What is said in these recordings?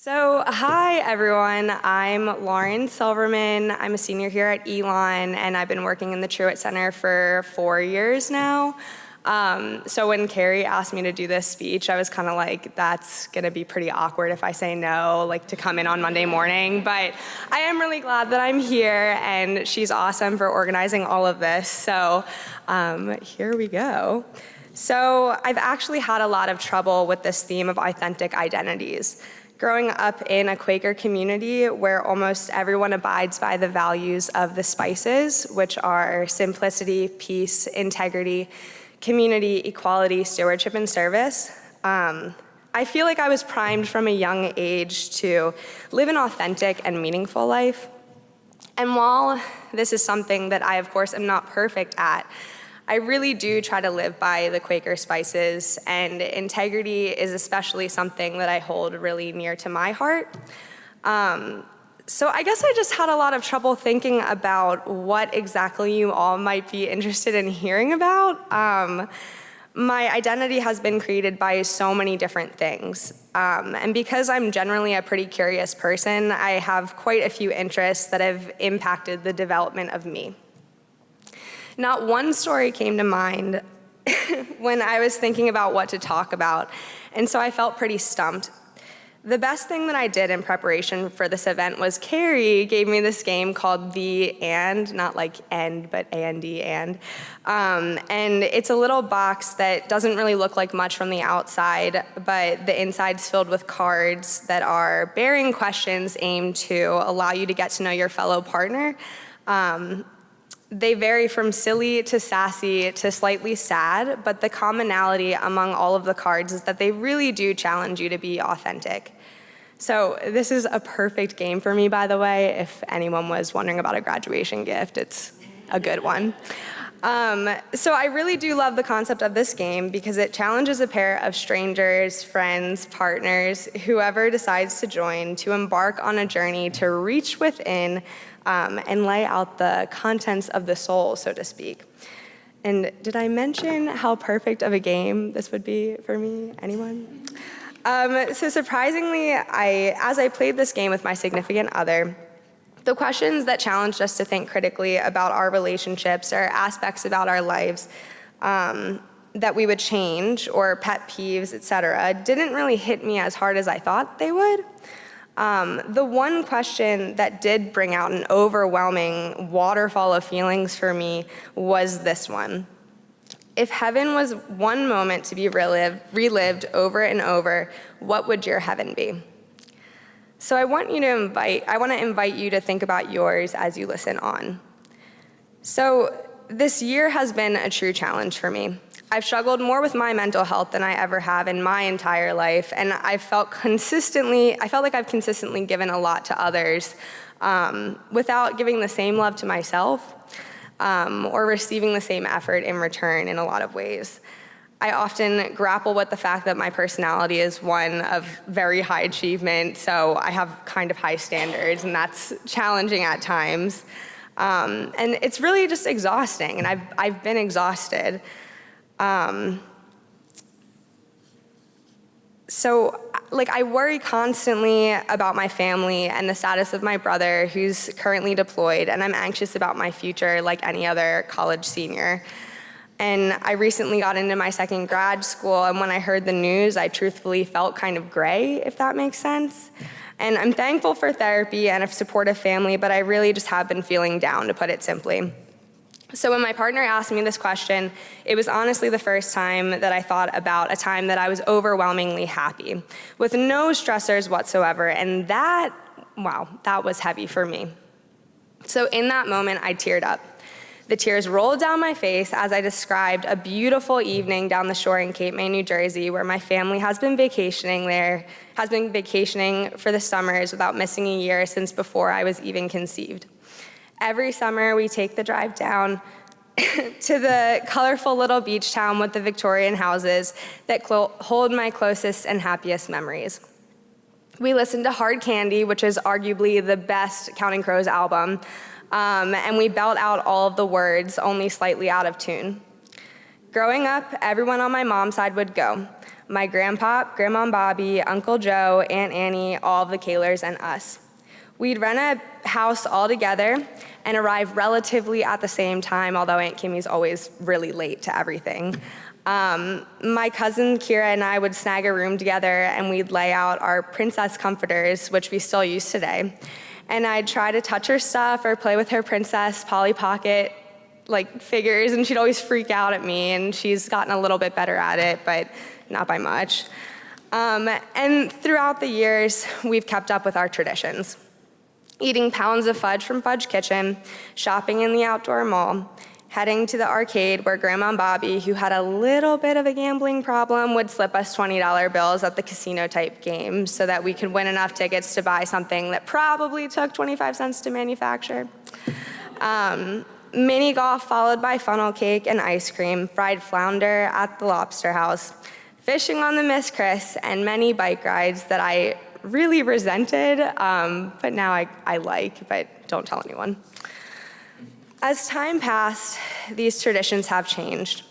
Hi everyone, I'm Lauren Silverman. I'm a senior here at Elon, and I've been working in the Truitt Center for 4 years now. So when Carrie asked me to do this speech, I was kind of like, that's gonna be pretty awkward if I say no, like to come in on Monday morning. But I am really glad that I'm here, and she's awesome for organizing all of this. So here we go. So I've actually had a lot of trouble with this theme of authentic identities. Growing up in a Quaker community where almost everyone abides by the values of the spices, which are simplicity, peace, integrity, community, equality, stewardship, and service, I feel like I was primed from a young age to live an authentic and meaningful life. And while this is something that I, of course, am not perfect at, I really do try to live by the Quaker spices, and integrity is especially something that I hold really near to my heart. So I guess I just had a lot of trouble thinking about what exactly you all might be interested in hearing about. My identity has been created by so many different things. And because I'm generally a pretty curious person, I have quite a few interests that have impacted the development of me. Not one story came to mind when I was thinking about what to talk about, and so I felt pretty stumped. The best thing that I did in preparation for this event was Carrie gave me this game called The And, not like end, but A-N-D, and it's a little box that doesn't really look like much from the outside, but the inside's filled with cards that are bearing questions aimed to allow you to get to know your fellow partner. They vary from silly to sassy to slightly sad, but the commonality among all of the cards is that they really do challenge you to be authentic. So this is a perfect game for me, by the way. If anyone was wondering about a graduation gift, it's a good one. So I really do love the concept of this game because it challenges a pair of strangers, friends, partners, whoever decides to join, to embark on a journey to reach within and lay out the contents of the soul, so to speak. And did I mention how perfect of a game this would be for me? Anyone? So surprisingly, as I played this game with my significant other, the questions that challenged us to think critically about our relationships or aspects about our lives that we would change, or pet peeves, etc., didn't really hit me as hard as I thought they would. The one question that did bring out an overwhelming waterfall of feelings for me was this one. If heaven was one moment to be relived over and over, what would your heaven be? So I want to invite you to think about yours as you listen on. So this year has been a true challenge for me. I've struggled more with my mental health than I ever have in my entire life, and I felt like I've consistently given a lot to others without giving the same love to myself or receiving the same effort in return in a lot of ways. I often grapple with the fact that my personality is one of very high achievement, so I have kind of high standards, and that's challenging at times. And it's really just exhausting, and I've been exhausted. I worry constantly about my family and the status of my brother who's currently deployed, and I'm anxious about my future like any other college senior. And I recently got into my second grad school, and when I heard the news, I truthfully felt kind of gray, if that makes sense. And I'm thankful for therapy and a supportive family, but I really just have been feeling down, to put it simply. So when my partner asked me this question, it was honestly the first time that I thought about a time that I was overwhelmingly happy, with no stressors whatsoever, and that was heavy for me. So in that moment, I teared up. The tears rolled down my face as I described a beautiful evening down the shore in Cape May, New Jersey, where my family has been vacationing for the summers without missing a year since before I was even conceived. Every summer, we take the drive down to the colorful little beach town with the Victorian houses that hold my closest and happiest memories. We listen to Hard Candy, which is arguably the best Counting Crows album, and we belt out all of the words, only slightly out of tune. Growing up, everyone on my mom's side would go. my grandpa, Grandma Bobby, Uncle Joe, Aunt Annie, all of the Kaylors, and us. We'd rent a house all together and arrive relatively at the same time, although Aunt Kimmy's always really late to everything. My cousin Kira and I would snag a room together and we'd lay out our princess comforters, which we still use today. And I'd try to touch her stuff or play with her princess Polly Pocket figures, and she'd always freak out at me, and she's gotten a little bit better at it, but not by much. And throughout the years, we've kept up with our traditions. Eating pounds of fudge from Fudge Kitchen, shopping in the outdoor mall, heading to the arcade where Grandma Bobby, who had a little bit of a gambling problem, would slip us $20 bills at the casino-type game so that we could win enough tickets to buy something that probably took 25 cents to manufacture. Mini golf followed by funnel cake and ice cream, fried flounder at the Lobster House, fishing on the Miss Chris, and many bike rides that I really resented, but now I like, but don't tell anyone. As time passed, these traditions have changed.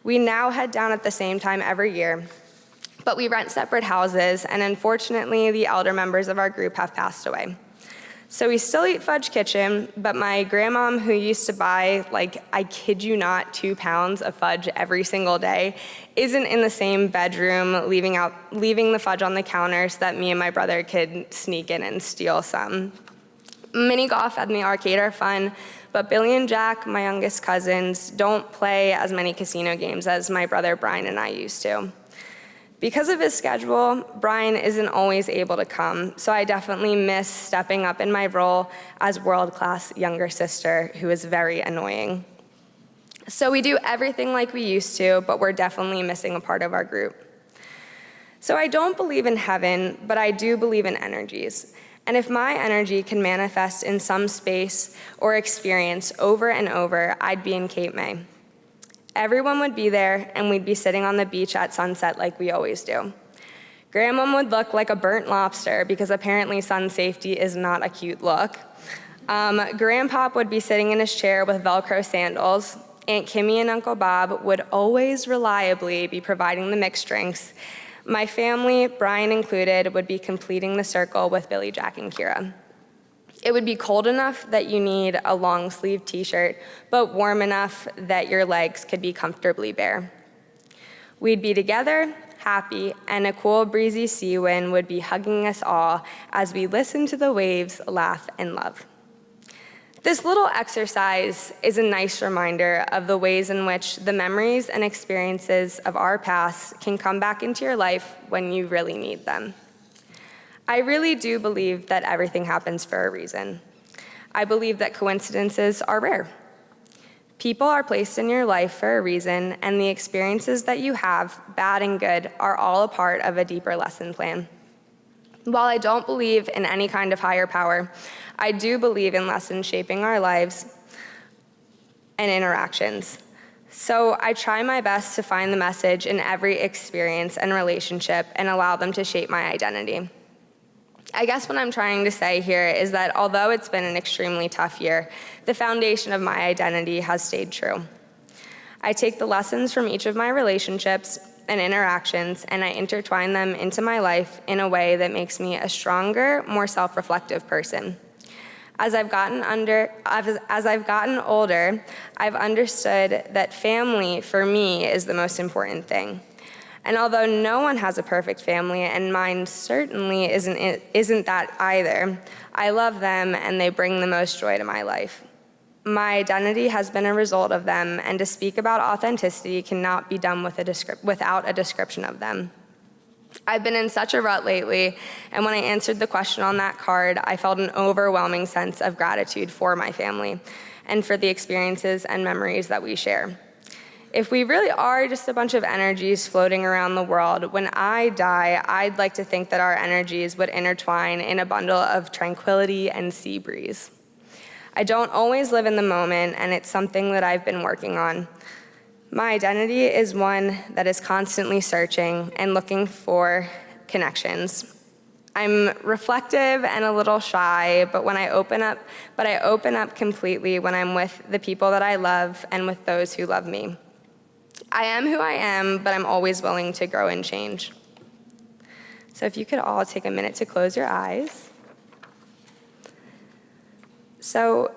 We now head down at the same time every year, but we rent separate houses, and unfortunately, the elder members of our group have passed away. So we still eat Fudge Kitchen, but my grandmom, who used to buy, I kid you not, 2 pounds of fudge every single day, isn't in the same bedroom, leaving the fudge on the counter so that me and my brother could sneak in and steal some. Mini golf and the arcade are fun, but Billy and Jack, my youngest cousins, don't play as many casino games as my brother Brian and I used to. Because of his schedule, Brian isn't always able to come, so I definitely miss stepping up in my role as world-class younger sister, who is very annoying. So we do everything like we used to, but we're definitely missing a part of our group. So I don't believe in heaven, but I do believe in energies. And if my energy can manifest in some space or experience over and over, I'd be in Cape May. Everyone would be there, and we'd be sitting on the beach at sunset like we always do. Grandma would look like a burnt lobster because apparently sun safety is not a cute look. Grandpop would be sitting in his chair with Velcro sandals. Aunt Kimmy and Uncle Bob would always reliably be providing the mixed drinks. My family, Brian included, would be completing the circle with Billy, Jack, and Kira. It would be cold enough that you need a long-sleeved t-shirt, but warm enough that your legs could be comfortably bare. We'd be together, happy, and a cool, breezy sea wind would be hugging us all as we listen to the waves, laugh, and love. This little exercise is a nice reminder of the ways in which the memories and experiences of our past can come back into your life when you really need them. I really do believe that everything happens for a reason. I believe that coincidences are rare. People are placed in your life for a reason, and the experiences that you have, bad and good, are all a part of a deeper lesson plan. While I don't believe in any kind of higher power, I do believe in lessons shaping our lives and interactions. So I try my best to find the message in every experience and relationship and allow them to shape my identity. I guess what I'm trying to say here is that although it's been an extremely tough year, the foundation of my identity has stayed true. I take the lessons from each of my relationships and interactions, and I intertwine them into my life in a way that makes me a stronger, more self-reflective person. As I've gotten older, I've understood that family, for me, is the most important thing. And although no one has a perfect family, and mine certainly isn't that either, I love them and they bring the most joy to my life. My identity has been a result of them, and to speak about authenticity cannot be done without a description of them. I've been in such a rut lately, and when I answered the question on that card, I felt an overwhelming sense of gratitude for my family and for the experiences and memories that we share. If we really are just a bunch of energies floating around the world, when I die, I'd like to think that our energies would intertwine in a bundle of tranquility and sea breeze. I don't always live in the moment, and it's something that I've been working on. My identity is one that is constantly searching and looking for connections. I'm reflective and a little shy, but I open up completely when I'm with the people that I love and with those who love me. I am who I am, but I'm always willing to grow and change. So if you could all take a minute to close your eyes. So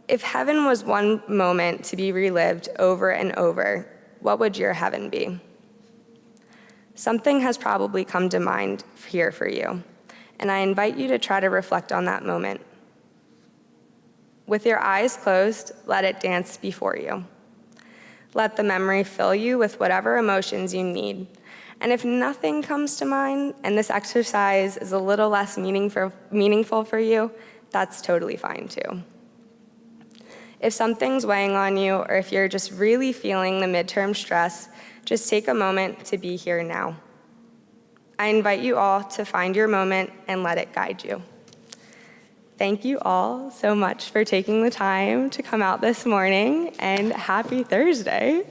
if heaven was one moment to be relived over and over, what would your heaven be? Something has probably come to mind here for you, and I invite you to try to reflect on that moment. With your eyes closed, let it dance before you. Let the memory fill you with whatever emotions you need. And if nothing comes to mind, and this exercise is a little less meaningful for you, that's totally fine too. If something's weighing on you, or if you're just really feeling the midterm stress, just take a moment to be here now. I invite you all to find your moment and let it guide you. Thank you all so much for taking the time to come out this morning, and happy Thursday.